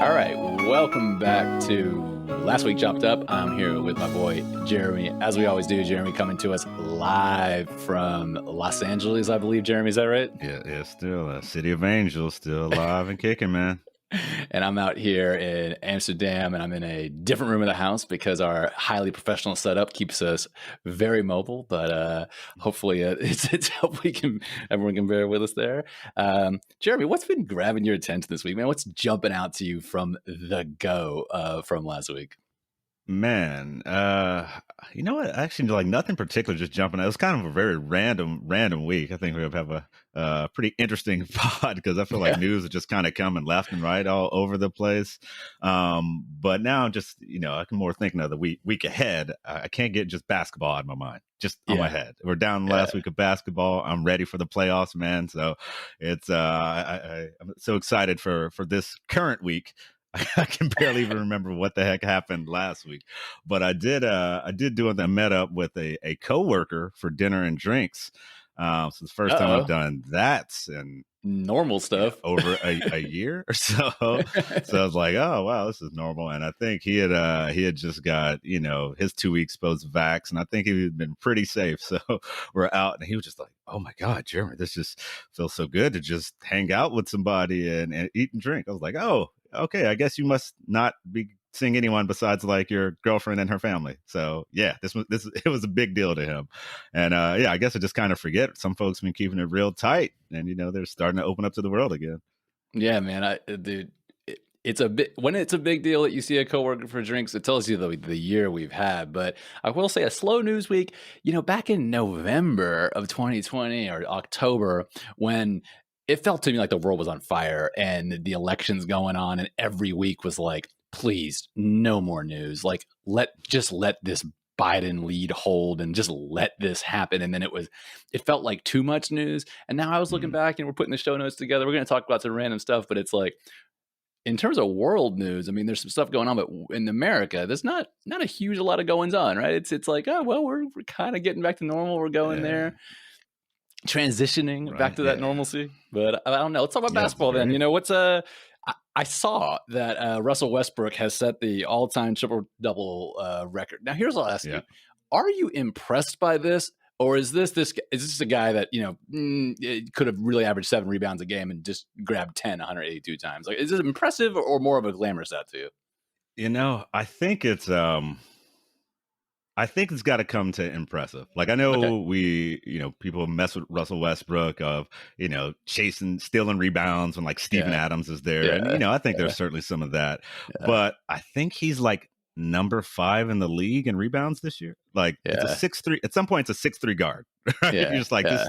All right, welcome back to Last Week Chopped Up. I'm here with my boy Jeremy, as we always do. Jeremy coming to us live from Los Angeles, I believe. Jeremy, is that right? Yeah, still a city of angels, still alive and kicking, man. And I'm out here in Amsterdam, and I'm in a different room of the house because our highly professional setup keeps us very mobile. But hopefully, it's hope everyone can bear with us there. Jeremy, what's been grabbing your attention this week, man? What's jumping out to you from the go from last week? Man, you know what? Actually, like nothing particular, just jumping out. It was kind of a very random week. I think we have a pretty interesting pod because I feel like news is just kind of coming left and right all over the place. But now I'm just, I can more thinking of the week ahead. I can't get just basketball out of my mind, just on my head. We're down last week of basketball. I'm ready for the playoffs, man. So it's, I'm so excited for this current week. I can barely even remember what the heck happened last week, but I did do a met up with a coworker for dinner and drinks. So it's the first time I've done that and normal stuff over a year or so. So I was like, oh wow, this is normal. And I think he had just got, his 2 weeks post vax, and I think he had been pretty safe. So we're out, and he was just like, oh my God, Jeremy, this just feels so good to just hang out with somebody and eat and drink. I was like, oh, okay, I guess you must not be seeing anyone besides like your girlfriend and her family. So yeah, it was a big deal to him. And I guess I just kind of forget. Some folks been keeping it real tight, and they're starting to open up to the world again. Yeah, man, dude, it's a bit when it's a big deal that you see a coworker for drinks. It tells you the year we've had. But I will say a slow news week. Back in November of 2020 or October, when it felt to me like the world was on fire and the elections going on, and every week was like, please, no more news. Like, let this Biden lead hold and just let this happen. And then it felt like too much news. And now I was looking back, and we're putting the show notes together. We're going to talk about some random stuff, but it's like, in terms of world news, I mean, there's some stuff going on, but in America, there's not a huge a lot of goings on, right? It's like, oh, well, we're kind of getting back to normal. We're going there. Transitioning back to that normalcy, but I don't know. Let's talk about basketball then. What's I saw that Russell Westbrook has set the all-time triple-double record. Now, here's what I'll ask you: are you impressed by this, or is this a guy that could have really averaged 7 rebounds a game and just grabbed 182 times? Like, is it impressive or more of a glamour stat to you? I think it's got to come to impressive. Like, I know people mess with Russell Westbrook of, stealing rebounds when like Steven Adams is there. Yeah. And, I think there's certainly some of that, but I think he's like number 5 in the league in rebounds this year. Like it's a 6'3", at some point it's a 6'3" guard, right? You're just like, this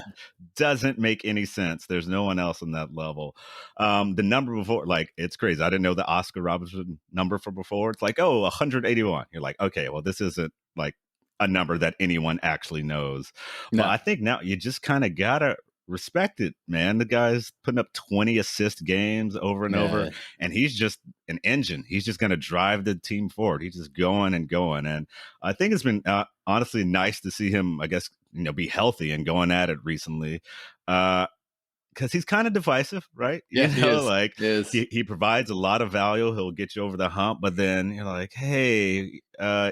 doesn't make any sense. There's no one else on that level. The number before, like, it's crazy. I didn't know the Oscar Robertson number for before. It's like, 181. You're like, okay, well, this isn't like a number that anyone actually knows. No. But I think now you just kind of gotta respect it, man. The guy's putting up 20 assist games over and over, and he's just an engine. He's just going to drive the team forward. He's just going and going. And I think it's been honestly nice to see him, I guess, be healthy and going at it recently. Because he's kind of divisive, right? Yeah, he provides a lot of value. He'll get you over the hump, but then you're like, hey,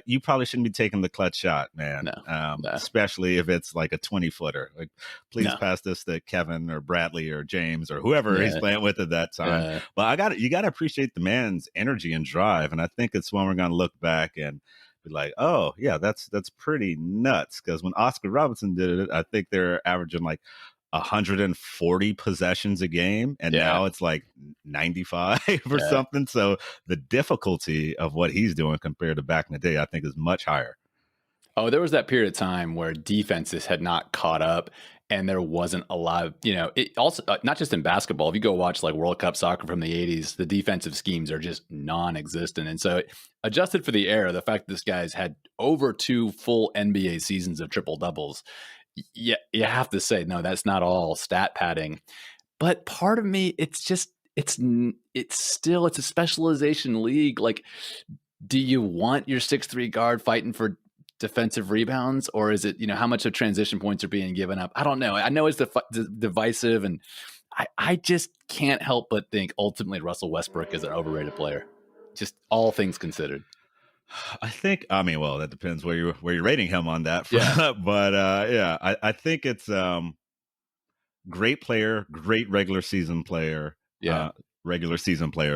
you probably shouldn't be taking the clutch shot, man. No. Especially if it's like a 20-footer. Like, please pass this to Kevin or Bradley or James or whoever he's playing with at that time. But you got to appreciate the man's energy and drive, and I think it's when we're going to look back and be like, oh yeah, that's pretty nuts. Because when Oscar Robertson did it, I think they're averaging like 140 possessions a game, and now it's like 95 or something. So the difficulty of what he's doing compared to back in the day, I think, is much higher. Oh, there was that period of time where defenses had not caught up, and there wasn't a lot of, it also, not just in basketball. If you go watch like World Cup soccer from the 80s, the defensive schemes are just non-existent. And so adjusted for the era, the fact that this guy's had over 2 full NBA seasons of triple doubles, you have to say, no, that's not all stat padding. But part of me, it's a specialization league. Like, do you want your 6'3" guard fighting for defensive rebounds, or is it, how much of transition points are being given up? I don't know. I know it's divisive, and I just can't help but think ultimately Russell Westbrook is an overrated player. Just all things considered. I think, I mean, well, that depends where you're rating him on that. Yeah. But yeah, I think it's great player, great Yeah. regular season player,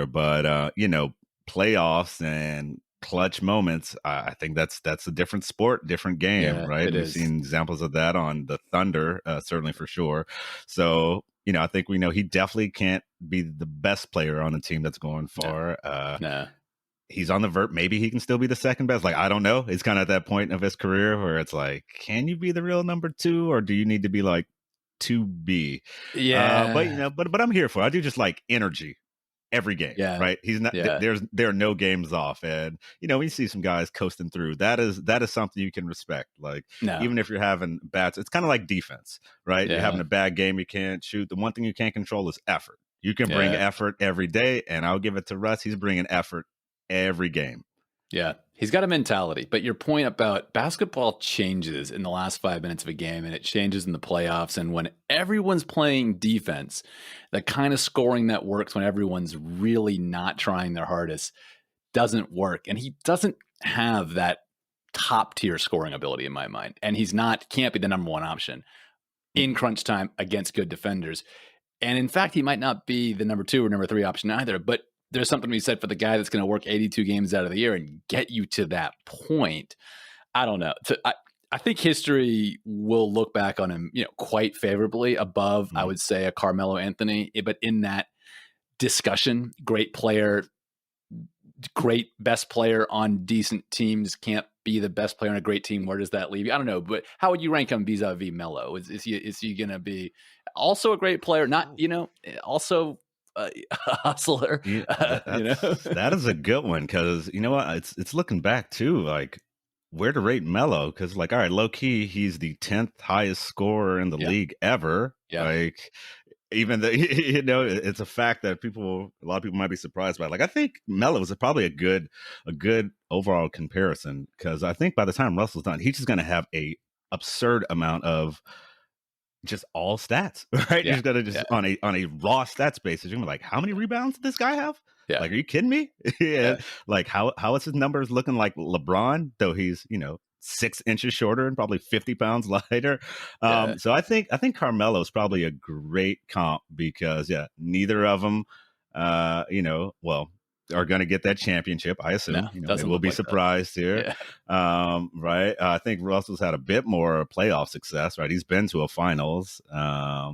but playoffs and clutch moments, I think that's a different sport, different game, Yeah, right? it We've is. seen examples of that on the Thunder, certainly for sure. So, I think we know he definitely can't be the best player on the team that's going No. far. No. He's on the vert. Maybe he can still be the second best. Like, I don't know. It's kind of at that point of his career where it's like, can you be the real number two, or do you need to be like 2B? But Yeah. but I'm here for it. I do just like energy every game, Yeah. right? He's not Yeah. there are no games off. And we see some guys coasting through. That is something you can respect. Like, No. even if you're having bats, it's kind of like defense, right? You're having Yeah. a bad game, you can't shoot. The one thing you can't control is effort. You can bring Yeah. effort every day, and I'll give it to Russ. He's bringing effort every game. Yeah. He's got a mentality. But your point about basketball changes in the last 5 minutes of a game, and it changes in the playoffs. And when everyone's playing defense, the kind of scoring that works when everyone's really not trying their hardest doesn't work. And he doesn't have that top tier scoring ability in my mind. And can't be the number one option in crunch time against good defenders. And in fact, he might not be the number 2 or number 3 option either. But there's something to be said for the guy that's going to work 82 games out of the year and get you to that point. I don't know. I think history will look back on him, quite favorably above, I would say, a Carmelo Anthony. But in that discussion, great player, great best player on decent teams can't be the best player on a great team. Where does that leave you? I don't know. But how would you rank him vis-a-vis Melo? Is he going to be also a great player? Not, also a hustler. That is a good one, because you know what, it's looking back too, like where to rate Melo, because like, all right, low key, he's the 10th highest scorer in the league ever. Yeah. Like, even though it's a fact that a lot of people might be surprised by. Like, I think Melo is probably a good overall comparison, because I think by the time Russell's done, he's just going to have a absurd amount of just all stats, right? Yeah. He's gonna just on a raw stats basis, you're gonna be like, how many rebounds did this guy have? Yeah. Like, are you kidding me? Yeah. Like, how is his numbers looking like LeBron, though he's 6 inches shorter and probably 50 pounds lighter? So I think Carmelo is probably a great comp, because neither of them are going to get that championship, I assume. They will be surprised here. Right? I think Russell's had a bit more playoff success, right? He's been to a finals. I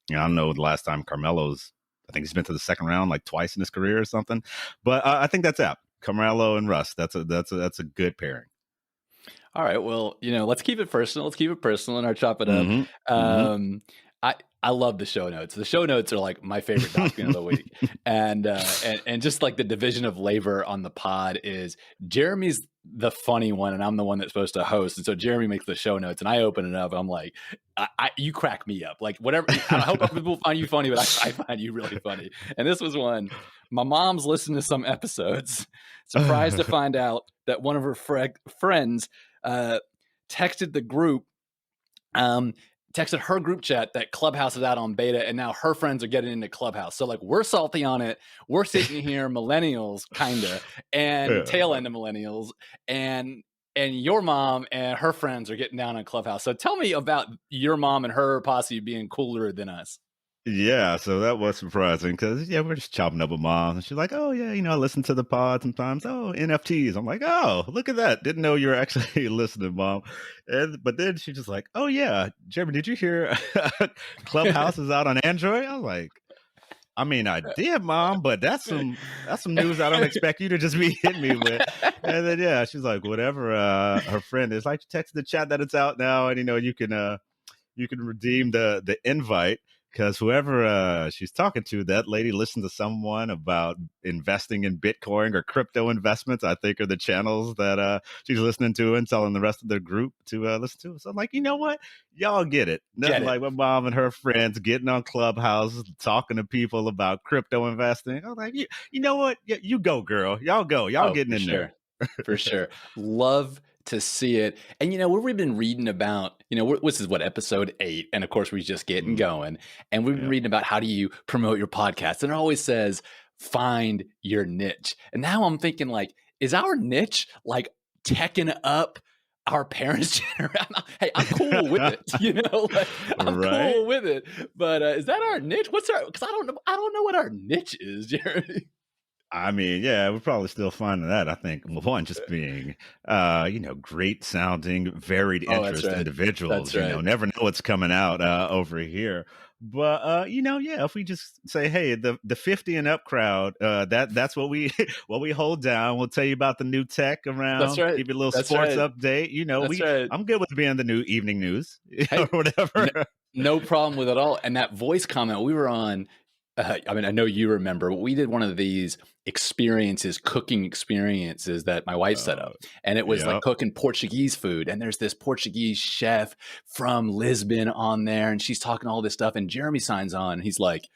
don't know the last time I think he's been to the second round like twice in his career or something. But I think that's apt. Carmelo and Russ. That's a good pairing. All right. Well, let's keep it personal. And our chop it up. I love the show notes. The show notes are like my favorite document of the week. And just like the division of labor on the pod is Jeremy's the funny one, and I'm the one that's supposed to host. And so Jeremy makes the show notes, and I open it up. I'm like, you crack me up. Like, whatever. I hope people find you funny, but I find you really funny. And this was one. My mom's listened to some episodes, surprised to find out that one of her friends texted the group, texted her group chat that Clubhouse is out on beta, and now her friends are getting into Clubhouse. So like, we're salty on it. We're sitting here, millennials, kinda, and tail end of millennials, and your mom and her friends are getting down on Clubhouse. So tell me about your mom and her posse being cooler than us. Yeah, so that was surprising, because we're just chopping up with mom, and she's like, "Oh yeah, I listen to the pod sometimes. Oh, NFTs." I'm like, "Oh, look at that! Didn't know you were actually listening, mom." But then she's just like, "Oh yeah, Jeremy, did you hear Clubhouse is out on Android?" I was like, "I mean, I did, mom, but that's some news I don't expect you to just be hitting me with." And then she's like, "Whatever." Her friend is like, text the chat that it's out now, and you can redeem the invite. Because whoever she's talking to, that lady listened to someone about investing in Bitcoin or crypto investments, I think, are the channels that she's listening to and telling the rest of the group to listen to. So I'm like, you know what? Y'all get it. Nothing like my mom and her friends getting on Clubhouse, talking to people about crypto investing. I'm like, you know what? You go, girl. Y'all go. Y'all getting in there. For sure. Love to see it. And what we've been reading about, this is episode 8. And of course, we're just getting going. And we've been reading about how do you promote your podcast. And it always says, find your niche. And now I'm thinking like, is our niche like teching up our parents' generation? Hey, I'm cool with it. Like I'm Right. cool with it. But is that our niche? What's our? Because I don't know what our niche is, Jeremy. I mean, yeah, we're probably still finding that. I think, well, one, just being, great sounding, varied Oh, that's interest right. That's individuals, right. never know what's coming out over here. But, yeah, if we just say, hey, the 50 and up crowd, that's what we what we hold down. We'll tell you about the new tech That's around, right. give you a little That's sports right. update. That's right. I'm good with being the new evening news or Hey, whatever. n no problem with it at all, and that voice comment we were on, I mean, I know you remember, but we did one of these cooking experiences that my wife set Uh, up, and it was like yeah. cooking Portuguese food, and there's this Portuguese chef from Lisbon on there, and she's talking all this stuff, and Jeremy signs on, and he's like,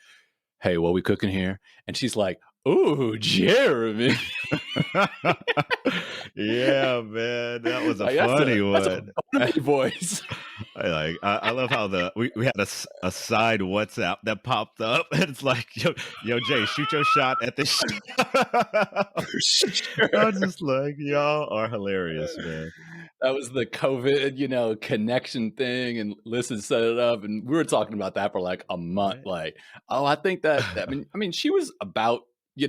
"Hey, what we cooking here?" And she's like, "Ooh, Jeremy." Yeah, man, that was a Like, funny that's a one. Barnaby voice. I love how we had a side WhatsApp that popped up, and it's like, yo, Jay, shoot your shot at this. For sure. I was just like, y'all are hilarious, man. That was the COVID, connection thing, and Listen set it up, and we were talking about that for like a month. Right. Like, oh, I think that. I mean, she was about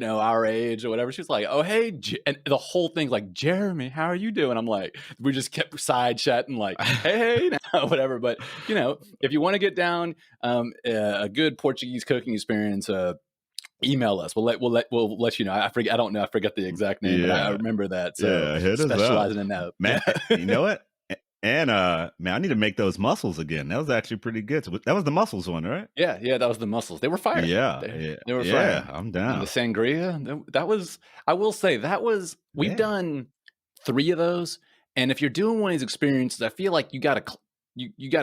our age or whatever. She was like, oh, hey, and the whole thing like, Jeremy, how are you doing? I'm like, we just kept side chatting like, hey, now, whatever. But if you want to get down a good Portuguese cooking experience, email us. We'll let you know. I forget. I don't know. I forget the exact name, but I Yeah, remember that. So yeah, hit us up, specializing in that. man. You know what? And man, I need to make those mussels again. That was actually pretty good. So that was the mussels one, right? Yeah, that was the mussels. They were fire. Yeah, They yeah, they were yeah. fire. I'm And the down. sangria, that was I will say that was we've Yeah. done 3 of those, and if you're doing one of these experiences, I feel like you gotta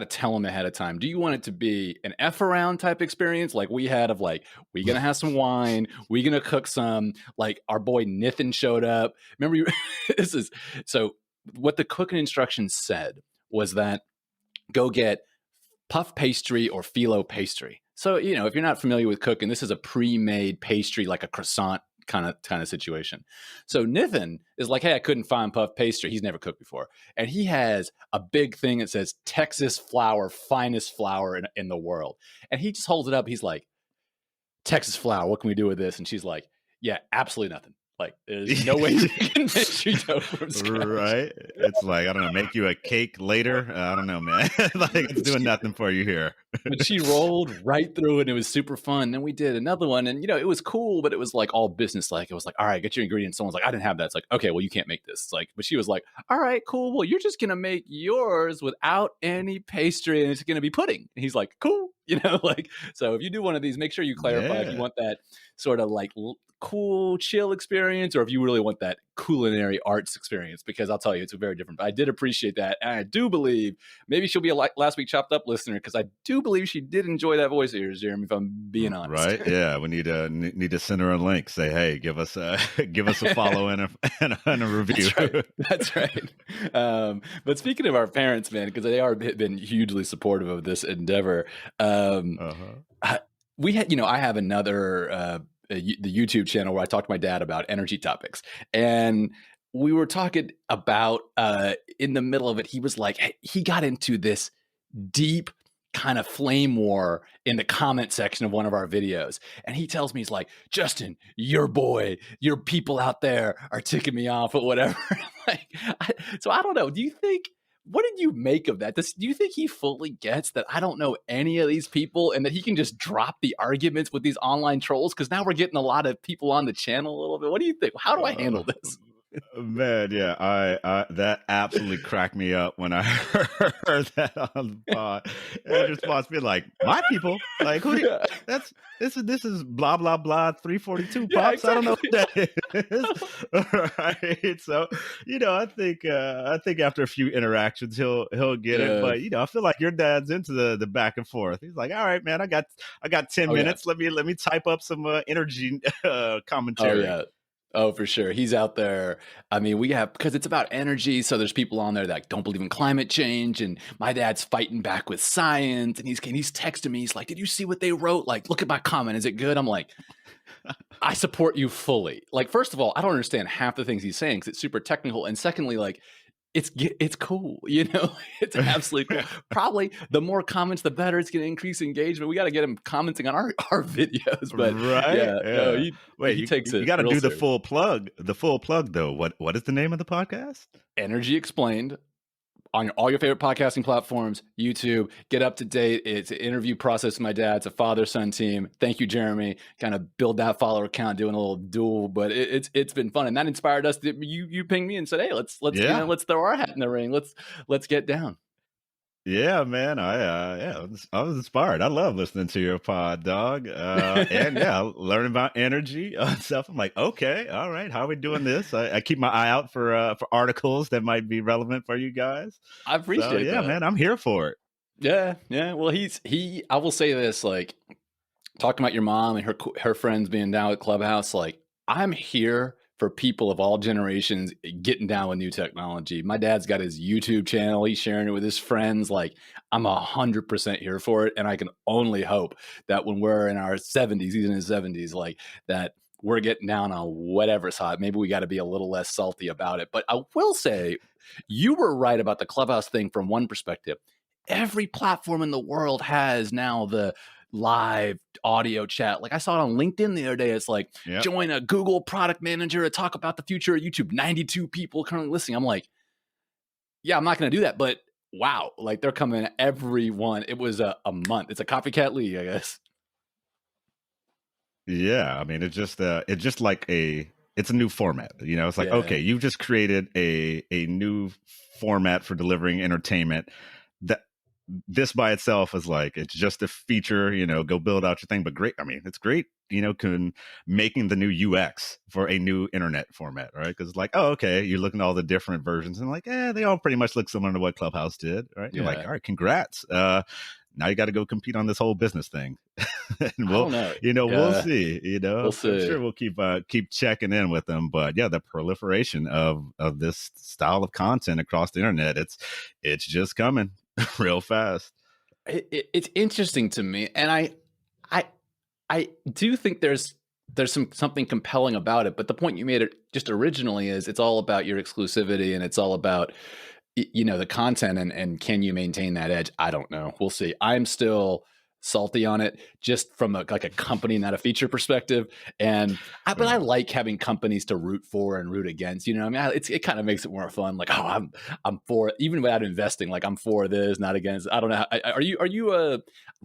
tell them ahead of time. Do you want it to be an F around type experience like we had of like, we gonna have some wine, we gonna cook some, like our boy Nathan showed up. Remember you this is so what the cooking instructions said was that go get puff pastry or phyllo pastry. So, if you're not familiar with cooking, this is a pre-made pastry, like a croissant kind of situation. So Nathan is like, hey, I couldn't find puff pastry. He's never cooked before. And he has a big thing that says Texas flour, finest flour in the world. And he just holds it up. He's like, Texas flour, what can we do with this? And she's like, yeah, absolutely nothing. Like, there's no way you can make Cheeto from scratch. Right? It's like, I don't know, make you a cake later. I don't know, man. Like, it's doing nothing for you here. But she rolled right through it, and it was super fun. Then we did another one, and it was cool, but it was like all business like. It was like, all right, get your ingredients. Someone's like, I didn't have that. It's like, okay, well, you can't make this. It's like, but she was like, all right, cool. Well, you're just gonna make yours without any pastry, and it's gonna be pudding. And he's like, cool. Like, so if you do one of these, make sure you clarify if you Yeah. want that sort of like cool, chill experience, or if you really want that culinary arts experience, because I'll tell you, it's a very different. But I did appreciate that, and I do believe maybe she'll be a last week chopped up listener, because I do believe she did enjoy that voice of yours, Jeremy. If I'm being honest, Right? Yeah. We need to send her a link. Say, hey, give us a give us a follow and a and a review. That's right. That's right. But speaking of our parents, man, because they are been hugely supportive of this endeavor. Uh-huh. We had, I have another the YouTube channel where I talk to my dad about energy topics, and we were talking about in the middle of it, he was like, hey, he got into this deep kind of flame war in the comment section of one of our videos. And he tells me, he's like, Justin, your boy, your people out there are ticking me off or whatever. Like, so I don't know. What did you make of that? Do you think he fully gets that I don't know any of these people and that he can just drop the arguments with these online trolls? Because now we're getting a lot of people on the channel a little bit. What do you think? How do I Uh, handle this? Man, yeah, I that absolutely cracked me up when I heard that on the pod. And response being like, "My people, like who? Yeah, This is blah blah blah 342 yeah, pops. I don't know exactly. who that is." Right? So, I think after a few interactions, he'll get it. Yeah. But I feel like your dad's into the back and forth. He's like, "All right, man, I got 10 Oh yeah. minutes. Let me type up some energy Oh commentary." yeah. Oh, for sure. He's out there. I mean, we have, because it's about energy. So there's people on there that like, don't believe in climate change. And my dad's fighting back with science. And he's texting me. He's like, did you see what they wrote? Like, look at my comment. Is it good? I'm like, I support you fully. Like, first of all, I don't understand half the things he's saying because it's super technical. And secondly, like, it's cool, you know, it's absolutely cool. Probably the more comments, the better. It's going to increase engagement. We got to get him commenting on our videos. But Right? yeah, no, Yeah. Wait, he takes you it got to real do the serious. full plug. The full plug, though. What is the name of the podcast? Energy Explained on all your favorite podcasting platforms, YouTube. Get up to date. It's an interview process with my dad. It's a father-son team. Thank you, Jeremy. Kind of build that follower count, doing a little duel, but it's been fun, and that inspired us. You pinged me and said, "Hey, let's Yeah. let's throw our hat in the ring. Let's get down." Yeah, man. I was inspired. I love listening to your pod, dog. And yeah, learning about energy stuff. I'm like, okay, all right. How are we doing this? I keep my eye out for articles that might be relevant for you guys. I So appreciate yeah, that. man, I'm here for it. Yeah. Well, I will say this, like, talking about your mom and her friends being down at Clubhouse, like, I'm here for people of all generations getting down with new technology. My dad's got his YouTube channel. He's sharing it with his friends. Like, I'm 100% here for it. And I can only hope that when we're in our 70s, he's in his 70s, like, that we're getting down on whatever's hot. Maybe we got to be a little less salty about it. But I will say, you were right about the Clubhouse thing from one perspective. Every platform in the world has now the live audio chat. Like, I saw it on LinkedIn the other day. It's like, Yep. join a Google product manager to talk about the future of YouTube. 92 people currently listening. I'm like, yeah, I'm not going to do that. But wow, like, they're coming, everyone. It was a month. It's a copycat league, I guess. Yeah, I mean, it's just like it's a new format. You know, it's like, Yeah. okay, you've just created a new format for delivering entertainment. That this by itself is like, it's just a feature. You know, go build out your thing. But great, I mean, it's great. You know, making the new UX for a new internet format, right? Because it's like, oh, okay, you're looking at all the different versions and like, they all pretty much look similar to what Clubhouse did, right? You're like, Yeah. all right, congrats. Now you got to go compete on this whole business thing. And I don't know. we'll Yeah. see. We'll I'm see. sure we'll keep checking in with them. But yeah, the proliferation of this style of content across the internet, it's just coming real fast. It's interesting to me. And I, I do think there's something compelling about it, but the point you made it just originally is it's all about your exclusivity and it's all about the content and can you maintain that edge? I don't know. We'll see. I'm still salty on it just from like a company, not a feature perspective. But I Yeah. like having companies to root for and root against. You know, what I mean, it kind of makes it more fun. Like, oh, I'm for it, even without investing. Like, I'm for this, not against. I don't know. Are you a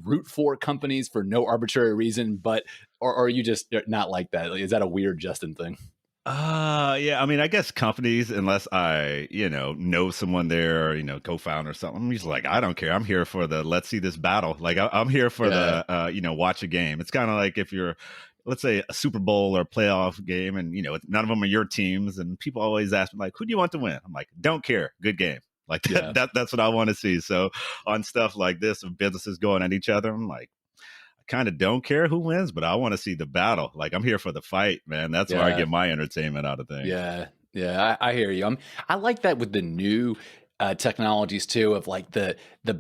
root for companies for no arbitrary reason, but or are you just not like that? Like, is that a weird Justin thing? Yeah, I mean, I guess companies, unless I, know someone there, co-founder or something, I'm just like, I don't care. I'm here for let's see this battle. Like, I'm here for Yeah, watch a game. It's kind of like if you're, let's say, a Super Bowl or a playoff game and, none of them are your teams. And people always ask me, like, who do you want to win? I'm like, don't care. Good game. Like, yeah. that's what I want to see. So on stuff like this, of businesses going at each other, I'm like, kind of don't care who wins, but I want to see the battle. Like, I'm here for the fight, man. That's where I Yeah. get my entertainment out of things. Yeah, I hear you. I like that with the new technologies too, of like the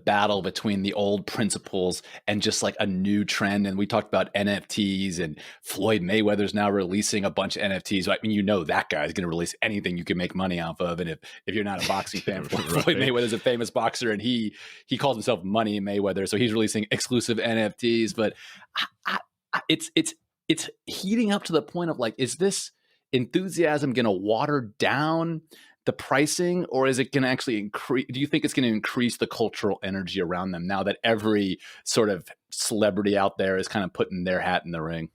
battle between the old principles and just like a new trend. And we talked about NFTs, and Floyd Mayweather's now releasing a bunch of NFTs. I mean, that guy's going to release anything you can make money off of. And if you're not a boxing fan, Floyd Right. Mayweather's a famous boxer, and he calls himself Money Mayweather, so he's releasing exclusive NFTs. But it's heating up to the point of like, is this enthusiasm going to water down the pricing, or is it going to actually increase? Do you think it's going to increase the cultural energy around them now that every sort of celebrity out there is kind of putting their hat in the ring?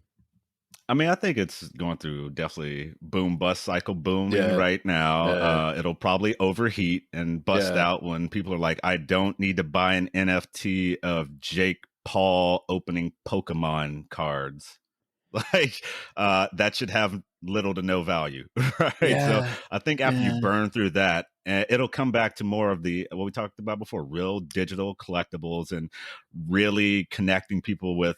I mean, I think it's going through definitely boom bust cycle booming Yeah, right now. yeah, It'll probably overheat and bust yeah, out when people are like, I don't need to buy an NFT of Jake Paul opening Pokemon cards. Like, that should have little to no value, right? So yeah, I think after you yeah, burn through that, it'll come back to more of the what we talked about before, real digital collectibles, and really connecting people with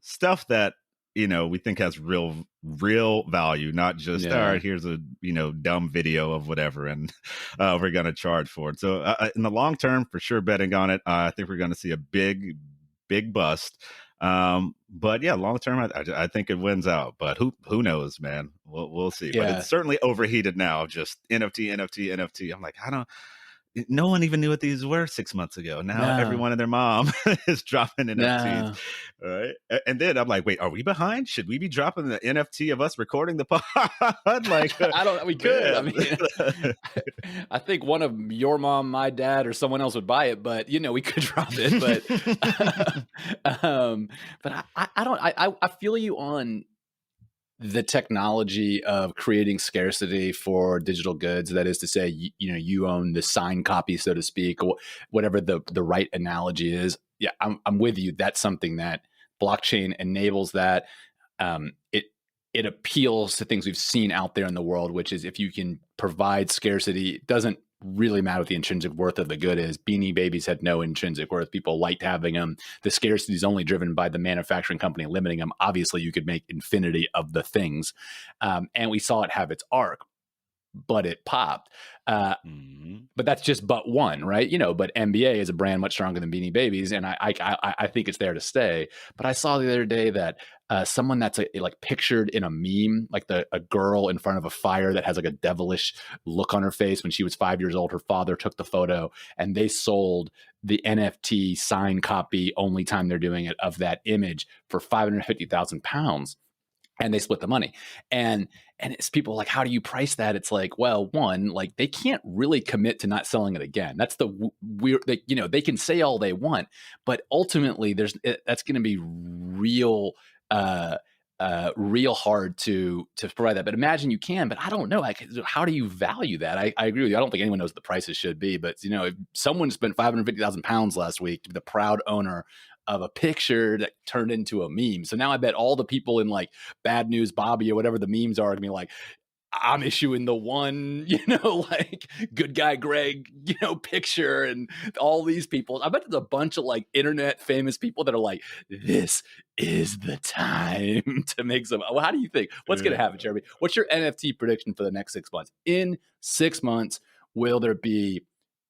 stuff that we think has real value, not just all Yeah. right, here's a dumb video of whatever, and we're going to charge for it. So in the long term, for sure, betting on it. I think we're going to see a big bust. But yeah, long term, I think it wins out. But who knows, man? We'll see. But Yeah. it's certainly overheated now. Just NFT. I'm like, no one even knew what these were 6 months ago. Now No. everyone and their mom is dropping NFTs. No. All right. And then I'm like, wait, are we behind? Should we be dropping the NFT of us recording the pod? Like, I don't. We could. I man. mean, I think one of your mom, my dad, or someone else would buy it, but we could drop it. But I don't. I feel you on the technology of creating scarcity for digital goods. That is to say, you own the signed copy, so to speak, or whatever the right analogy is. Yeah, I'm with you. That's something that blockchain enables. That it appeals to things we've seen out there in the world, which is if you can provide scarcity, it doesn't really matter what the intrinsic worth of the good is. Beanie Babies had no intrinsic worth. People liked having them. The scarcity is only driven by the manufacturing company limiting them. Obviously, you could make infinity of the things. And we saw it have its arc, but it popped. But that's just but one, right? But NBA is a brand much stronger than Beanie Babies, and I think it's there to stay. But I saw the other day that someone that's like pictured in a meme, like a girl in front of a fire that has like a devilish look on her face when she was 5 years old. Her father took the photo, and they sold the NFT signed copy, only time they're doing it, of that image for £550,000. And they split the money. And it's people like, how do you price that? It's like, well, one, like they can't really commit to not selling it again. That's the weird, they can say all they want, but ultimately that's going to be real hard to provide that. But imagine you can, but I don't know. Like, how do you value that? I agree with you. I don't think anyone knows what the prices should be, but if someone spent £550,000 last week to be the proud owner of a picture that turned into a meme. So now I bet all the people in like Bad News Bobby or whatever the memes are gonna be like, I'm issuing the one, like good guy Greg, picture, and all these people. I bet there's a bunch of like internet famous people that are like, this is the time to make some. Well, how do you think? What's going to happen, Jeremy? What's your NFT prediction for the next 6 months? In 6 months, will there be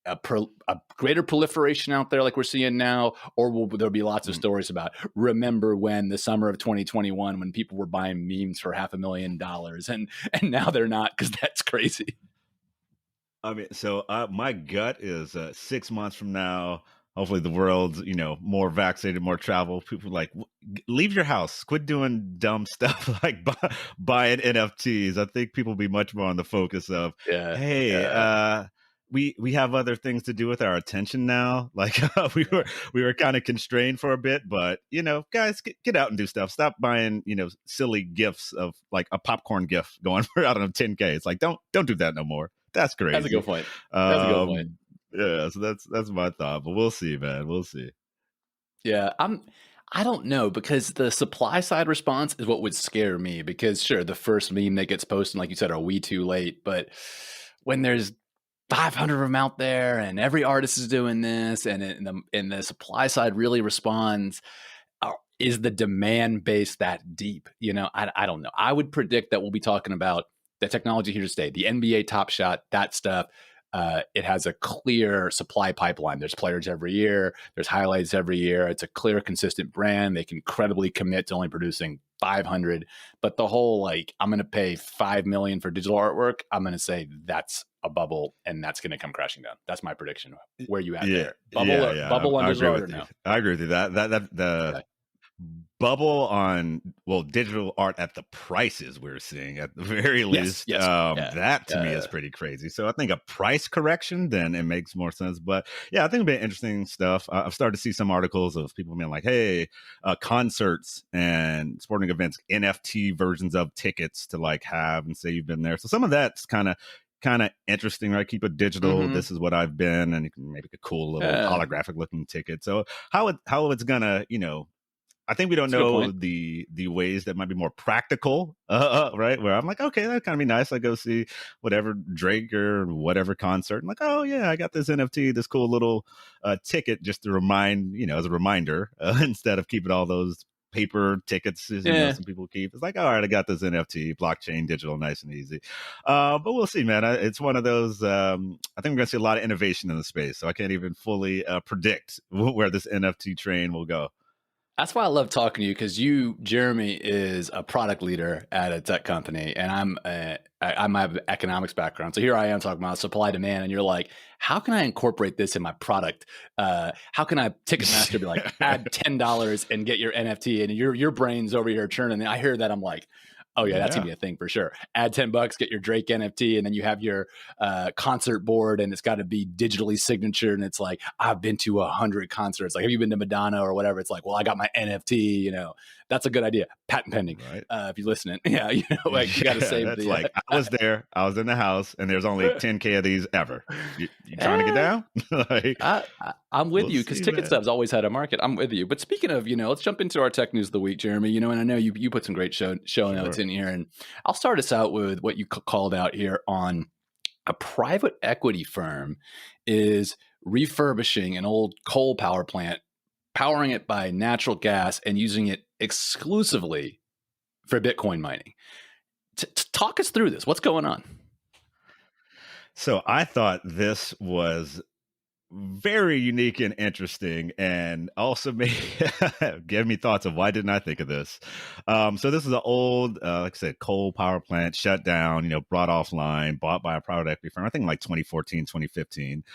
a greater proliferation out there like we're seeing now, or will there be lots of stories about remember when the summer of 2021 when people were buying memes for $500,000 and now they're not, because that's crazy. I mean, so my gut is 6 months from now, hopefully the world's more vaccinated, more travel. People like leave your house, quit doing dumb stuff like buying NFTs. I think people will be much more on the focus of hey. We have other things to do with our attention now. Like we were kind of constrained for a bit, but guys, get out and do stuff. Stop buying silly gifts of like a popcorn gift going for I don't know 10K. It's like don't do that no more. That's crazy. That's a good point. That's a good point. Yeah, so that's my thought, but we'll see, man. We'll see. Yeah, I don't know, because the supply side response is what would scare me, because sure, the first meme that gets posted, like you said, are we too late? But when there's 500 of them out there and every artist is doing this and the supply side really responds, is the demand base that deep? I don't know. I would predict that we'll be talking about the technology here to stay. The NBA Top Shot, that stuff, it has a clear supply pipeline. There's players every year. There's highlights every year. It's a clear, consistent brand. They can credibly commit to only producing 500. But the whole like, I'm going to pay $5 million for digital artwork, I'm going to say that's a bubble, and that's going to come crashing down. That's my prediction. Where you at there? Bubble on digital art or no? I agree with you. The bubble on digital art at the prices we're seeing at the very least. That to me is pretty crazy. So I think a price correction, then it makes more sense. But yeah, I think it'll be interesting stuff. I've started to see some articles of people being like, hey, concerts and sporting events, NFT versions of tickets to like have and say you've been there. So some of that's kind of interesting, right? Keep it digital. This is what I've been, and you can make a cool little holographic looking ticket. So how it's gonna, I think we don't know the ways that might be more practical, right? Where I'm like, okay, that'd kind of be nice. I go see whatever Drake or whatever concert. I'm like, oh yeah, I got this NFT, this cool little ticket, just to remind, as a reminder, instead of keeping all those paper tickets, Yeah. some people keep. It's like, all right, I got this NFT, blockchain, digital, nice and easy. But we'll see, man. It's one of those. I think we're going to see a lot of innovation in the space, so I can't even fully predict where this NFT train will go. That's why I love talking to you, because you, Jeremy, is a product leader at a tech company, and I have an economics background. So here I am talking about supply demand, and you're like, how can I incorporate this in my product? How can I Ticketmaster be like, add $10 and get your NFT, and your brain's over here churning. And I hear that, I'm like, oh yeah, that's gonna Yeah. be a thing for sure. Add $10, get your Drake NFT, and then you have your concert board, and it's got to be digitally signatured. And it's like, I've been to 100 concerts. Like, have you been to Madonna or whatever? It's like, well, I got my NFT. That's a good idea. Patent pending. Right. If you're listening, yeah, like you got to save That's the. like, I was there, I was in the house, and there's only 10K of these ever. You trying to get down? Like, I'm with we'll you, because see, ticket man. stubs always had a market. I'm with you. But speaking of, let's jump into our tech news of the week, Jeremy. And I know you put some great show notes Sure. in here, and I'll start us out with what you called out here on a private equity firm is refurbishing an old coal power plant, powering it by natural gas, and using it exclusively for Bitcoin mining. Talk us through this. What's going on? So I thought this was very unique and interesting, and also gave me thoughts of why didn't I think of this. So this is an old, like I said, coal power plant shut down, brought offline, bought by a private equity firm, I think like 2014, 2015.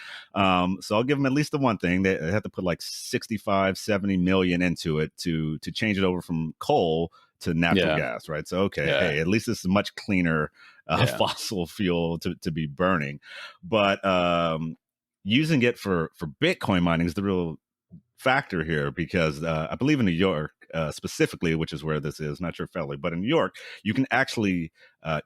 So I'll give them at least the one thing. They had to put like 65, 70 million into it to change it over from coal to natural gas, right? So, okay, hey, at least this is much cleaner fossil fuel to be burning. But using it for Bitcoin mining is the real factor here, because I believe in New York specifically, which is where this is, not sure federally, but in New York, you can actually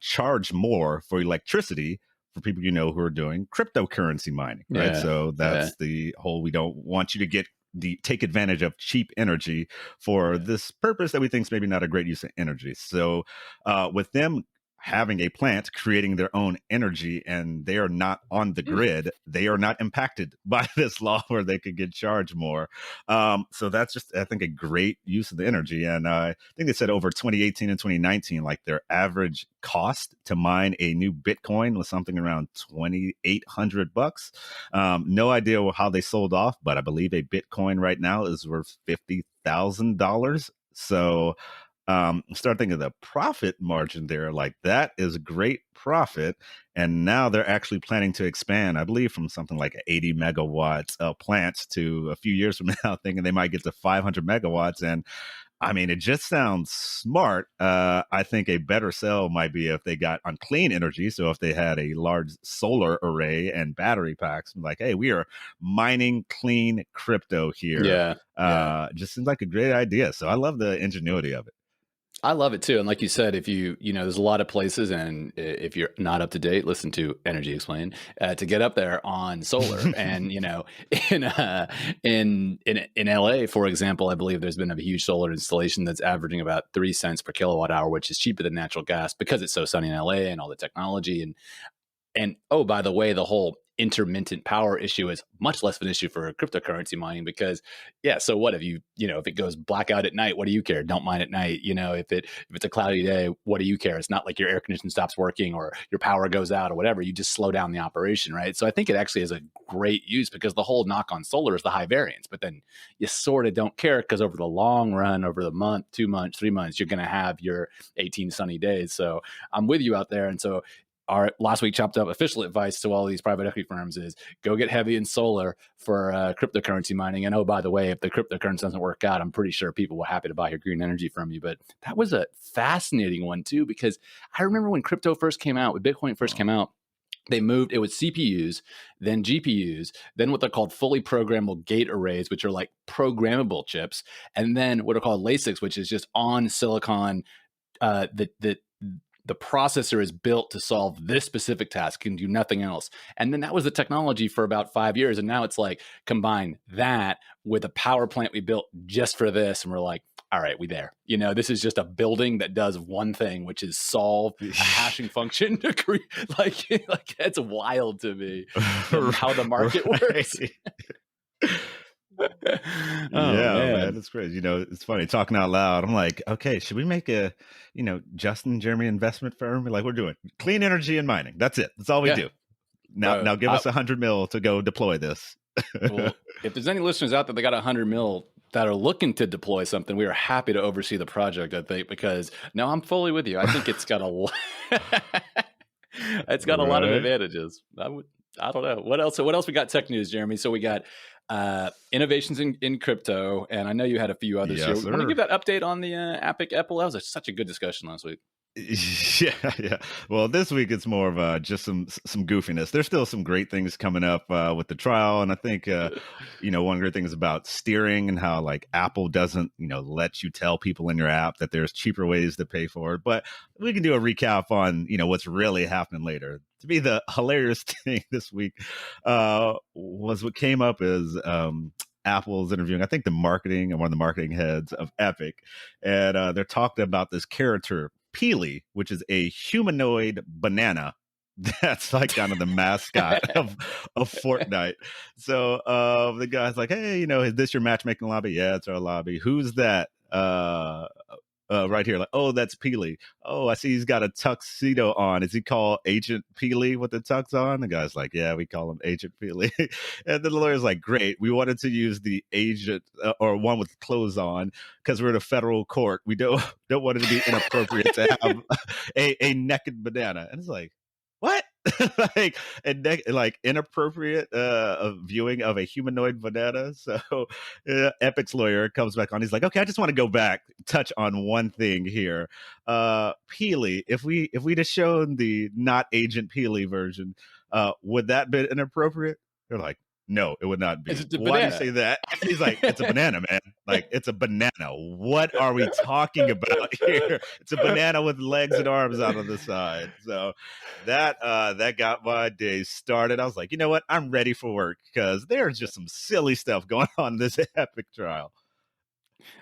charge more for electricity for people who are doing cryptocurrency mining, right? So that's the whole, we don't want you to take advantage of cheap energy for this purpose that we think is maybe not a great use of energy. So with them having a plant creating their own energy, and they are not on the grid, they are not impacted by this law where they could get charged more. So that's just, I think, a great use of the energy. And I think they said over 2018 and 2019, like their average cost to mine a new Bitcoin was something around $2,800. No idea how they sold off, but I believe a Bitcoin right now is worth $50,000. So start thinking of the profit margin there. Like, that is great profit. And now they're actually planning to expand, I believe, from something like 80 megawatts plants to a few years from now, thinking they might get to 500 megawatts. And I mean, it just sounds smart. I think a better sell might be if they got on clean energy. So if they had a large solar array and battery packs, like, hey, we are mining clean crypto here. Just seems like a great idea. So I love the ingenuity of it. I love it too. And like you said, if there's a lot of places, and if you're not up to date, listen to Energy Explained to get up there on solar. And, in LA, for example, I believe there's been a huge solar installation that's averaging about 3 cents per kilowatt hour, which is cheaper than natural gas because it's so sunny in LA and all the technology. And oh, by the way, the whole intermittent power issue is much less of an issue for cryptocurrency mining, because so what if if it goes blackout at night, what do you care? Don't mine at night. If it's a cloudy day, what do you care? It's not like your air conditioner stops working or your power goes out or whatever. You just slow down the operation, right? So I think it actually is a great use, because the whole knock on solar is the high variance, but then you sort of don't care, because over the long run, over the month, 2 months, 3 months, you're going to have your 18 sunny days. So I'm with you out there. And so our last week chopped up official advice to all these private equity firms is go get heavy in solar for cryptocurrency mining. And oh, by the way, if the cryptocurrency doesn't work out, I'm pretty sure people will happy to buy your green energy from you. But that was a fascinating one too, because I remember when crypto first came out, when Bitcoin first came out, they moved, it was CPUs, then GPUs, then what they're called fully programmable gate arrays, which are like programmable chips, and then what are called LASIKs, which is just on silicon. The processor is built to solve this specific task, can do nothing else. And then that was the technology for about 5 years. And now it's like, combine that with a power plant we built just for this. And we're like, all right, we there. This is just a building that does one thing, which is solve a hashing function to create. Like that's wild to me, how the market works. Oh Yeah, man, man. it's crazy. It's funny talking out loud. I'm like, okay, should we make a, Justin and Jeremy investment firm? Like, we're doing clean energy and mining. That's it. That's all we Yeah, do. bro. Now give us 100 mil to go deploy this. Well, if there's any listeners out there that got 100 mil that are looking to deploy something, we are happy to oversee the project. I think because no, I'm fully with you. I think it's got a lot. It's got a lot of Right? advantages. I don't know what else. What else we got tech news, Jeremy? So we got innovations in crypto, and I know you had a few others here. Yes, Want to sir. give that update on the Epic Apple? That was such a good discussion last week. Yeah, yeah. Well, this week it's more of just some goofiness. There's still some great things coming up with the trial, and I think one great thing is about steering and how like Apple doesn't let you tell people in your app that there's cheaper ways to pay for it. But we can do a recap on what's really happening later. To me, the hilarious thing this week was what came up is Apple's interviewing, I think, the marketing and one of the marketing heads of Epic, and they're talking about this character Peely, which is a humanoid banana. That's like kind of the mascot of Fortnite. So the guy's like, hey, is this your matchmaking lobby? Yeah, it's our lobby. Who's that? Right here, like, oh, that's Peely. Oh, I see he's got a tuxedo on. Is he called Agent Peely with the tux on? The guy's like, yeah, we call him Agent Peely. And then the lawyer's like, great, we wanted to use the agent or one with clothes on because we're in a federal court. We don't want it to be inappropriate to have a naked banana. And it's like, what? Like like inappropriate viewing of a humanoid banana. So Epic's lawyer comes back on. He's like, okay, I just want to go back, touch on one thing here. Peely, if we'd have shown the not Agent Peely version, would that be inappropriate? They're like, no, it would not Is be. it the Why do you banana? say that? He's like, it's a banana, man. Like, it's a banana. What are we talking about here? It's a banana with legs and arms out of the side. So that got my day started. I was like, you know what? I'm ready for work because there's just some silly stuff going on in this Epic trial.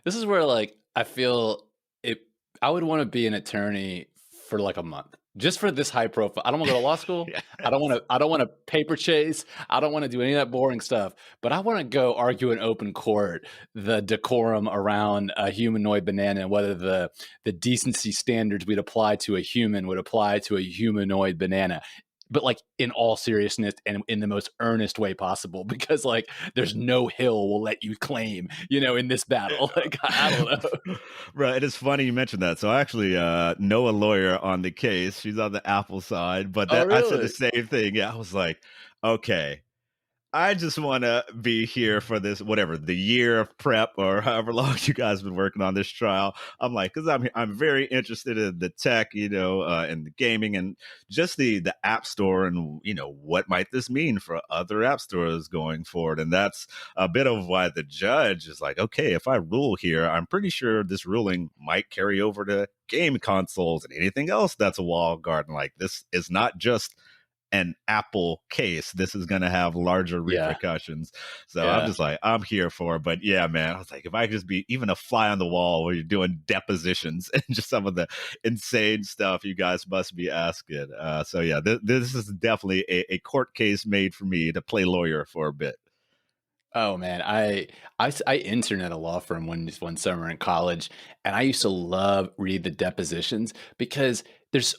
This is where like I feel it. I would want to be an attorney for like a month just for this high profile. I don't want to go to law school. Yes. I don't want to. I don't want to paper chase. I don't want to do any of that boring stuff. But I want to go argue in open court the decorum around a humanoid banana and whether the decency standards we'd apply to a human would apply to a humanoid banana. But like in all seriousness and in the most earnest way possible, because like there's no hill will let you claim, in this battle. Like I don't know. Right. It is funny you mentioned that. So I actually know a lawyer on the case. She's on the Apple side, but Oh, I said the really? same thing. Yeah, I was like, okay, I just want to be here for this, whatever, the year of prep or however long you guys have been working on this trial. I'm like, because I'm very interested in the tech, and the gaming and just the app store and, what might this mean for other app stores going forward. And that's a bit of why the judge is like, okay, if I rule here, I'm pretty sure this ruling might carry over to game consoles and anything else that's a walled garden. Like this is not just an Apple case. This is going to have larger Yeah. repercussions. So I'm Yeah. just like, I'm here for it. But yeah, man, I was like, if I could just be even a fly on the wall where you're doing depositions and just some of the insane stuff you guys must be asking. So yeah, this is definitely a court case made for me to play lawyer for a bit. Oh man, I interned at a law firm one summer in college, and I used to love read the depositions because there's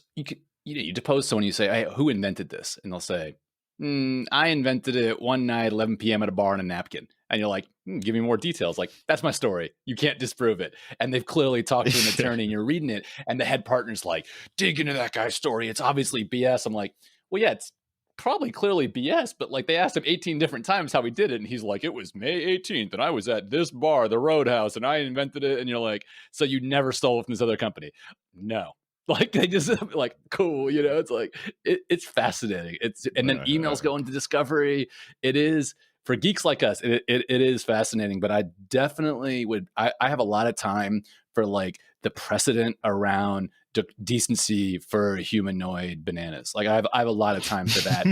you depose someone, you say, hey, who invented this? And they'll say, I invented it one night, 11 p.m. at a bar on a napkin. And you're like, give me more details. Like, that's my story. You can't disprove it. And they've clearly talked to an attorney and you're reading it. And the head partner's like, dig into that guy's story. It's obviously BS. I'm like, well, yeah, it's probably clearly BS, but like they asked him 18 different times how he did it. And he's like, it was May 18th. And I was at this bar, the Roadhouse, and I invented it. And you're like, so you never stole it from this other company? No. Like they just like cool, it's like it's fascinating. And then emails go into discovery. It is for geeks like us. It is fascinating. But I definitely would. I have a lot of time for like the precedent around decency for humanoid bananas. Like I have a lot of time for that.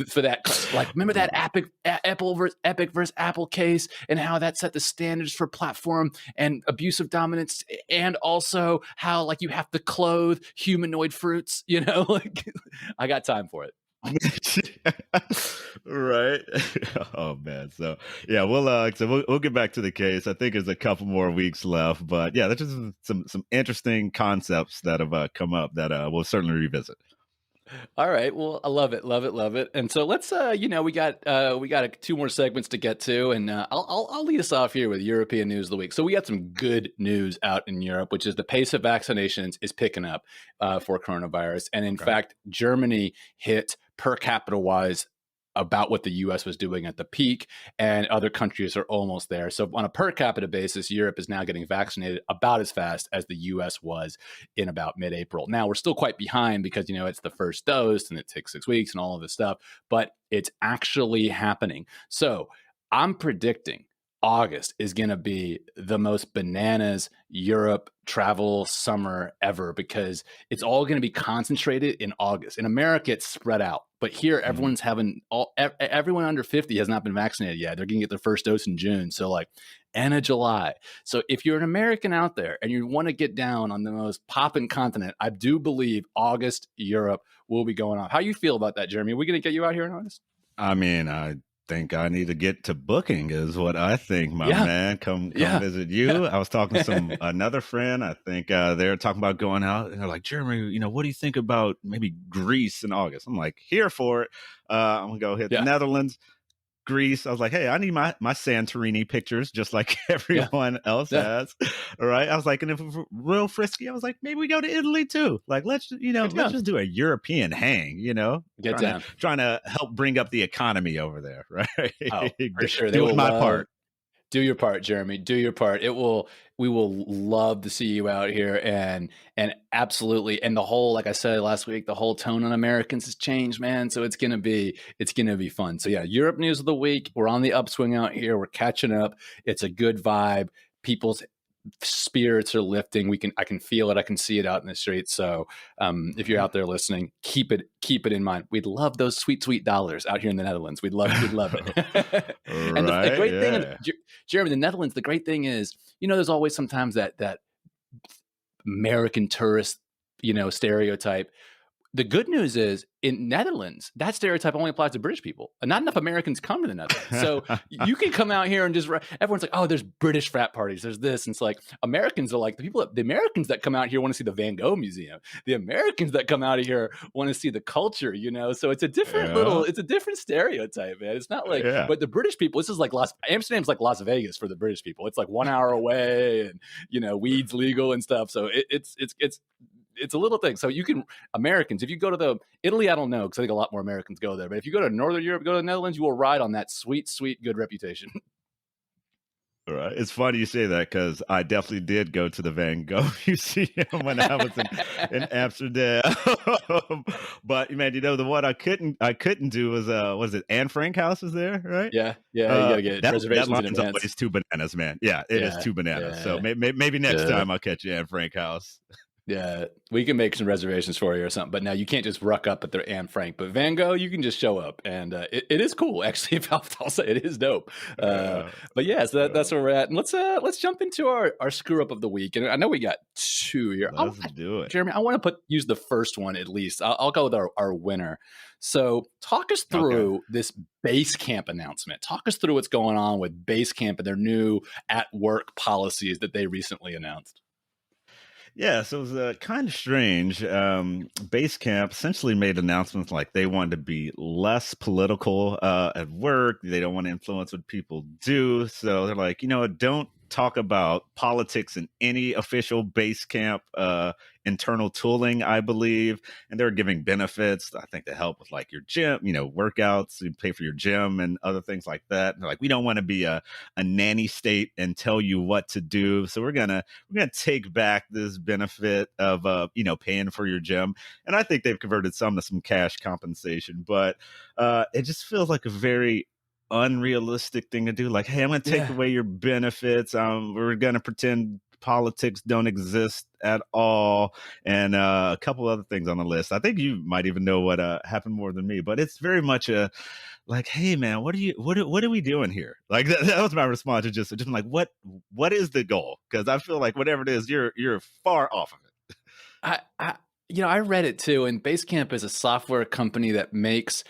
For that. Like remember that Epic versus Apple case and how that set the standards for platform and abusive dominance, and also how like you have to clothe humanoid fruits. Like I got time for it. Right. Oh man. So yeah, we'll get back to the case. I think there's a couple more weeks left, but yeah, that's just some interesting concepts that have come up that we'll certainly revisit. All right. Well, I love it, love it, love it. And so let's, we got 2 more segments to get to, and I'll lead us off here with European news of the week. So we got some good news out in Europe, which is the pace of vaccinations is picking up for coronavirus, and in Okay. fact, Germany hit per capita wise about what the US was doing at the peak, and other countries are almost there. So on a per capita basis, Europe is now getting vaccinated about as fast as the US was in about mid-April. Now, we're still quite behind because, it's the first dose and it takes 6 weeks and all of this stuff, but it's actually happening. So I'm predicting August is going to be the most bananas Europe travel summer ever, because it's all going to be concentrated in August. In America, it's spread out, but here Mhm. everyone's having everyone under 50 has not been vaccinated yet. They're going to get their first dose in June. So like end of July. So if you're an American out there and you want to get down on the most poppin' continent, I do believe August Europe will be going on. How you feel about that, Jeremy? Are we going to get you out here in August? I mean, I think I need to get to booking is what I think, my Yeah, man. Come yeah, visit yeah, you. I was talking to another friend. I think they're talking about going out, and they're like, Jeremy, what do you think about maybe Greece in August? I'm like, here for it. I'm gonna go hit the yeah, Netherlands. Greece. I was like, hey, I need my Santorini pictures just like yeah, everyone else yeah. has. All right. I was like, and if we're real frisky, I was like, maybe we go to Italy too. Like, Get let's down, just do a European hang, get down. trying to help bring up the economy over there, right? Oh, for sure. They Doing will my love. part. Do your part, Jeremy. Do your part. We will love to see you out here, and absolutely. And the whole, like I said last week, the whole tone on Americans has changed, man. So it's gonna be fun. So yeah, Europe news of the week. We're on the upswing out here. We're catching up. It's a good vibe. People's spirits are lifting. I can feel it. I can see it out in the streets. So if you're out there listening, keep it in mind. We'd love those sweet, sweet dollars out here in the Netherlands. We'd love it. And the Right? great thing, Yeah. Jeremy, the Netherlands, the great thing is, there's always sometimes that American tourist, stereotype. The good news is in Netherlands, that stereotype only applies to British people. And not enough Americans come to the Netherlands. So you can come out here and just everyone's like, oh, there's British frat parties, there's this. And it's like Americans are like the Americans that come out here want to see the Van Gogh Museum. The Americans that come out of here want to see the culture, So it's Yeah. it's a different stereotype, man. It's not like, Yeah. but the British people, this is like Amsterdam's like Las Vegas for the British people. It's like 1 hour away, and weed's legal and stuff. So it's a little thing. So you can Americans, if you go to the Italy, I don't know because I think a lot more Americans go there. But if you go to Northern Europe, go to the Netherlands, you will ride on that sweet, sweet, good reputation. Right. It's funny you say that because I definitely did go to the Van Gogh Museum when I was in Amsterdam. But man, the one I couldn't do was was it Anne Frank house is there, right? Yeah, yeah, you got to get That reservations in line's advance. always two bananas, man. Yeah, it is Yeah, two bananas. So yeah, maybe next yeah. time I'll catch you at Anne Frank house. Yeah, we can make some reservations for you or something. But now you can't just ruck up at the Anne Frank. But Van Gogh, you can just show up, and it is cool actually. If I'll say it is dope. Uh, But yeah, so uh, that's where we're at. And let's jump into our screw up of the week. And I know we got two here. let's do it. Jeremy, I want to use the first one at least. I'll go with our winner. So talk us Okay. through this Basecamp announcement. Talk us through what's going on with Basecamp and their new at work policies that they recently announced. Yeah, so it was kind of strange. Basecamp essentially made announcements like they wanted to be less political at work. They don't want to influence what people do. So they're like, don't talk about politics in any official Basecamp internal tooling, I believe. And they're giving benefits, I think, to help with like your gym, workouts, you pay for your gym and other things like that. And they're like, we don't want to be a nanny state and tell you what to do. So we're gonna take back this benefit of paying for your gym, and I think they've converted some to some cash compensation, but it just feels like a very unrealistic thing to do. Like, hey, I'm gonna take Yeah. away your benefits. We're gonna pretend politics don't exist at all, and a couple other things on the list. I think you might even know what happened more than me, but it's very much a like, hey man, what are we doing here? Like that was my response to just like what is the goal? Because I feel like whatever it is, you're far off of it. I I read it too, and Basecamp is a software company that makes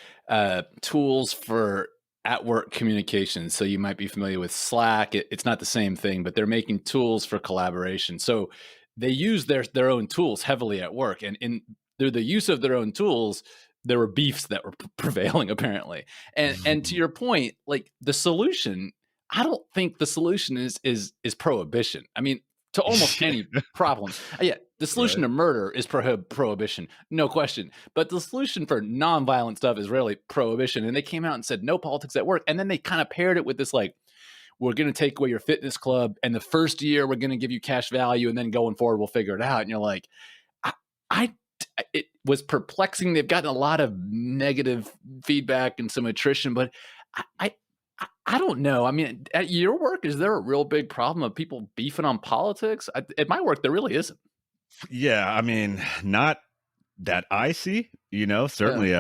tools for at work communication. So you might be familiar with Slack. It's not the same thing, but they're making tools for collaboration. So they use their own tools heavily at work, and in through the use of their own tools, there were beefs that were prevailing apparently. And to your point, like the solution, I don't think the solution is prohibition. I mean, to almost Yeah, any problem. Yeah, the solution right. to murder is prohibition, no question. But the solution for nonviolent stuff is really prohibition. And they came out and said no politics at work, and then they kind of paired it with this like, we're going to take away your fitness club, and the first year we're going to give you cash value, and then going forward we'll figure it out. And you're like, I, I it was perplexing. They've gotten a lot of negative feedback and some attrition, but I, I I don't know. I mean, at your work, is there a real big problem of people beefing on politics? At my work, there really isn't. Yeah, I mean, not that I see, Yeah, certainly,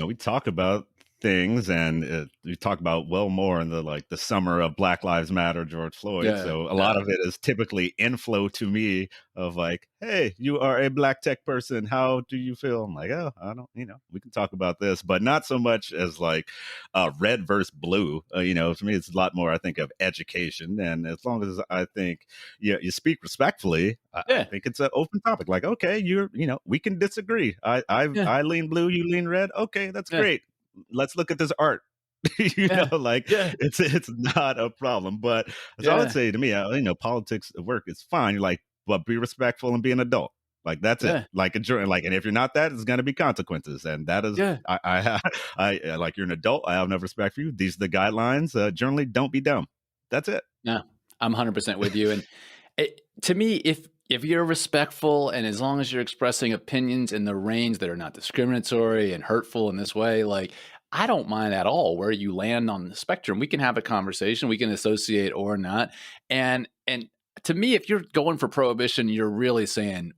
we talk about things and we talk about well more in the like the summer of Black Lives Matter, George Floyd. yeah, So a lot yeah, of it is typically inflow to me of like, hey, you are a black tech person. How do you feel? I'm like, oh, I don't, we can talk about this, but not so much as like red versus blue. To me, it's a lot more, I think, of education. And as long as I think you speak respectfully, I yeah, think it's an open topic. Like, okay, we can disagree. yeah, I lean blue, you lean red. Okay, that's yeah, great. Let's look at this art. yeah, Like yeah, it's not a problem. But so I would yeah, say to me, politics at work is fine. You're like, but be respectful and be an adult. Like that's it. yeah, Like like, and if you're not that, it's going to be consequences. And that is, yeah, like you're an adult. I have no respect for you. These are the guidelines. Generally, don't be dumb. That's it. yeah. I'm 100% with you. And to me, if you're respectful and as long as you're expressing opinions in the range that are not discriminatory and hurtful in this way, like I don't mind at all where you land on the spectrum. We can have a conversation, we can associate or not. And to me, if you're going for prohibition, you're really saying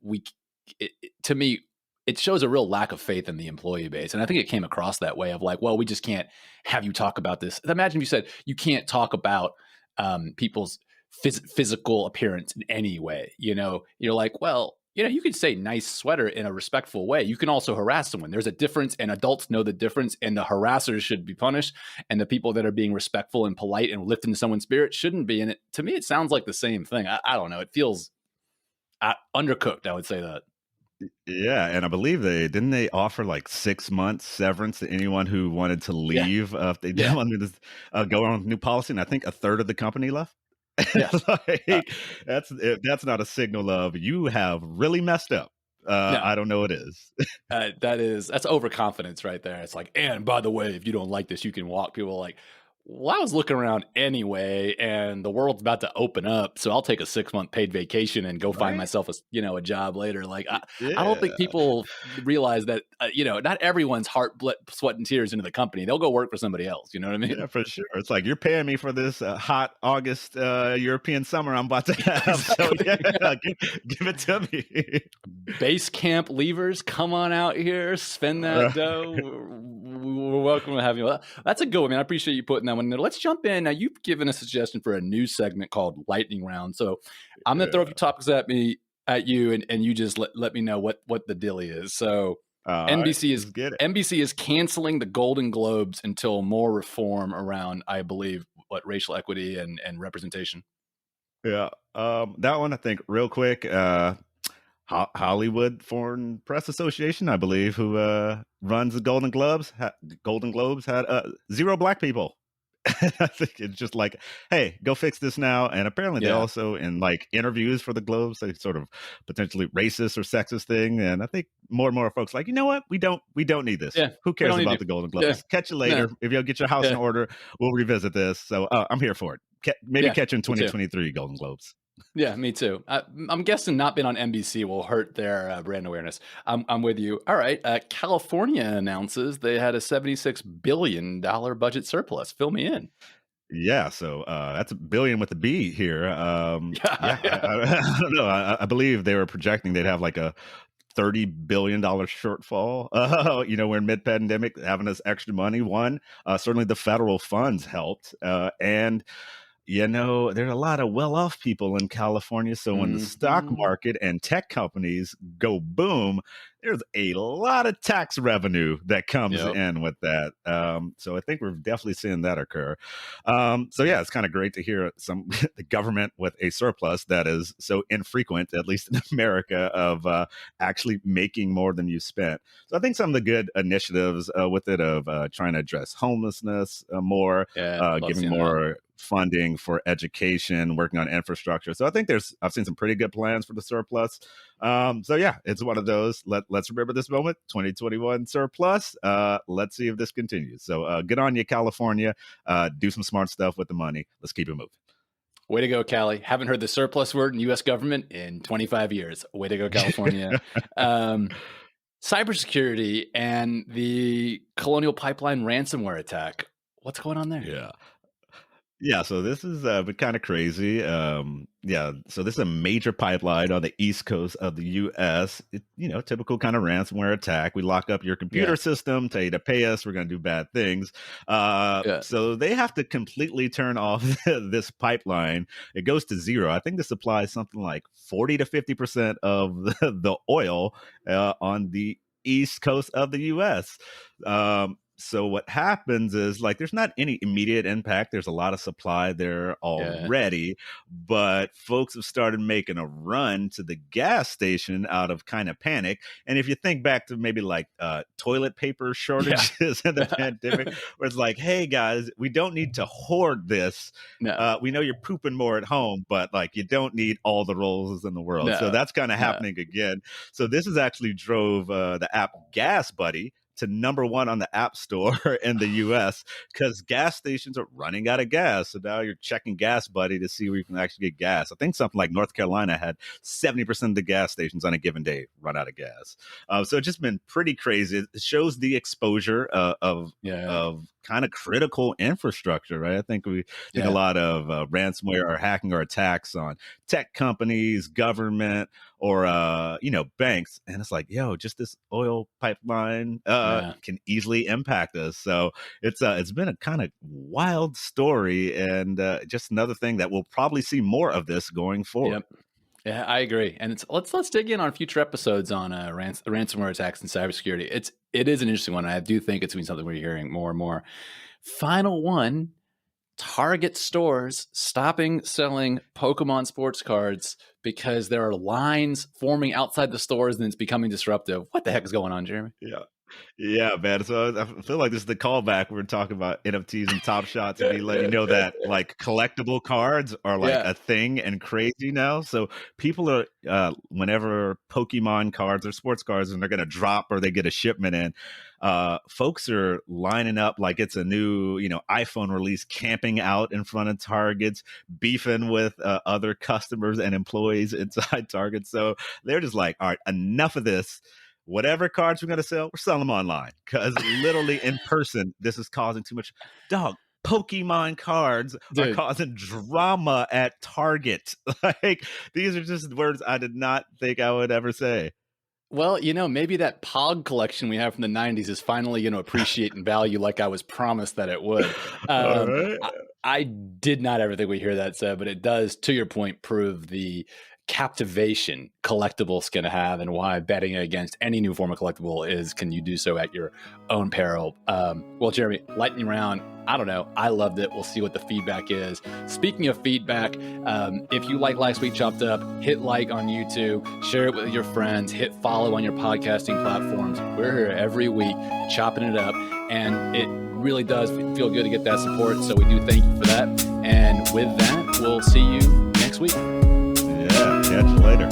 to me, it shows a real lack of faith in the employee base. And I think it came across that way of like, well, we just can't have you talk about this. Imagine if you said you can't talk about people's physical appearance in any way. You're like, well, you can say nice sweater in a respectful way. You can also harass someone. There's a difference, and adults know the difference, and the harassers should be punished, and the people that are being respectful and polite and lifting someone's spirit shouldn't be. And to me, it sounds like the same thing. I don't know. It feels undercooked. I would say that. Yeah, and I believe they offer like 6 months severance to anyone who wanted to Yeah, leave if they didn't yeah, want to go on with new policy, and I think a third of the company left. yeah, uh, Like that's if that's not a signal of you have really messed up. no. I don't know what is. That's overconfidence right there. It's like, and by the way, if you don't like this, you can walk. People are like, well, I was looking around anyway, and the world's about to open up, so I'll take a 6 month paid vacation and go find Right? myself a job later. Like, I don't think Yeah. people realize that not everyone's heart, blood, sweat, and tears into the company. They'll go work for somebody else. You know what I mean? Yeah, for sure. It's like you're paying me for this hot August European summer I'm about to have. So Exactly. yeah, Yeah. give it to me. Base camp leavers, come on out here, spend that dough. We're welcome to have you. Well, that's a good one, man. I appreciate you putting that one in there. Let's jump in. Now, you've given a suggestion for a new segment called Lightning Round. So I'm going to throw a few Yeah. topics at you, and you just let me know what the dilly is. So All right, NBC is let's get it. NBC is canceling the Golden Globes until more reform around, I believe, racial equity and representation. Yeah. That one I think real quick. Hollywood Foreign Press Association, I believe, who runs the Golden Globes had zero black people. I think it's just like, hey, go fix this now. And apparently they Yeah, also in like interviews for the Globes, they sort of potentially racist or sexist thing. And I think more and more folks like, you know what? We don't need this. yeah. Who We cares don't need about you. the Golden Yeah, Globes? Catch you no, later. If you'll get your house in yeah, order, we'll revisit this. So I'm here for it. Maybe yeah. catch you in Me too. 2023 Golden Globes. Yeah, me too. I'm guessing not being on NBC will hurt their brand awareness. I'm with you. All right. California announces they had a $76 billion budget surplus. Fill me in. Yeah, so that's a billion with a B here. Yeah, Yeah, yeah, I don't know. I believe they were projecting they'd have like a $30 billion shortfall. We're in mid-pandemic, having this extra money. One, certainly the federal funds helped, and there's a lot of well-off people in California. So when the stock market and tech companies go boom, there's a lot of tax revenue that comes in with that. So I think we're definitely seeing that occur. So yeah, it's kind of great to hear the government with a surplus that is so infrequent, at least in America, of actually making more than you spent. So I think some of the good initiatives with it of trying to address homelessness more, giving more funding for education, working on infrastructure. So I think I've seen some pretty good plans for the surplus. So yeah, it's one of those. Let's remember this moment, 2021 surplus. Let's see if this continues. So good on you, California. Do some smart stuff with the money. Let's keep it moving. Way to go, Cali. Haven't heard the surplus word in U.S. government in 25 years. Way to go, California. Cybersecurity and the Colonial Pipeline ransomware attack. What's going on there? Yeah, so this is been kind of crazy. So this is a major pipeline on the east coast of the U.S. Typical kind of ransomware attack. We lock up your computer system, tell you to pay us. We're going to do bad things. So they have to completely turn off this pipeline. It goes to zero. I think this supplies something like 40 to 50% of the oil on the east coast of the U.S. So what happens is, like, there's not any immediate impact. There's a lot of supply there already, but folks have started making a run to the gas station out of kind of panic. And if you think back to maybe like toilet paper shortages in the pandemic, where it's like, hey guys, we don't need to hoard this. We know you're pooping more at home, but like you don't need all the rolls in the world. So that's kind of happening again. So this has actually drove the app Gas Buddy to #1 on the App Store in the US because gas stations are running out of gas. So now you're checking Gas Buddy to see where you can actually get gas. I think something like North Carolina had 70% of the gas stations on a given day run out of gas. So it's just been pretty crazy. It shows the exposure of kind of critical infrastructure, right? I think a lot of ransomware or hacking or attacks on tech companies, government, or banks, and it's like, just this oil pipeline can easily impact us. So it's been a kind of wild story, and just another thing that we'll probably see more of this going forward. Yeah, I agree. And let's dig in on future episodes on ransomware attacks and cybersecurity. It is an interesting one. I do think it's going to be something we're hearing more and more. Final one. Target stores stopping selling Pokemon sports cards because there are lines forming outside the stores and it's becoming disruptive. What the heck is going on, Jeremy? Yeah, man. So I feel like this is the callback. We're talking about NFTs and Top Shots, and letting you know that like collectible cards are like a thing and crazy now. So people are whenever Pokemon cards or sports cards and they're going to drop or they get a shipment in, folks are lining up like it's a new iPhone release, camping out in front of Targets, beefing with other customers and employees inside Target. So they're just like, all right, enough of this. Whatever cards we're going to sell, we're selling them online, because literally in person, this is causing too much. Pokemon cards are causing drama at Target. Like, these are just words I did not think I would ever say. Well, maybe that Pog collection we have from the 90s is finally going to appreciate and value like I was promised that it would. I did not ever think we'd hear that said, but it does, to your point, prove the captivation collectibles can have and why betting against any new form of collectible can you do so at your own peril. Well, Jeremy, lightning round, I don't know. I loved it. We'll see what the feedback is. Speaking of feedback, if you like Last Week Chopped Up, hit like on YouTube, share it with your friends, hit follow on your podcasting platforms. We're here every week chopping it up, and it really does feel good to get that support. So we do thank you for that. And with that, we'll see you next week. Catch you later.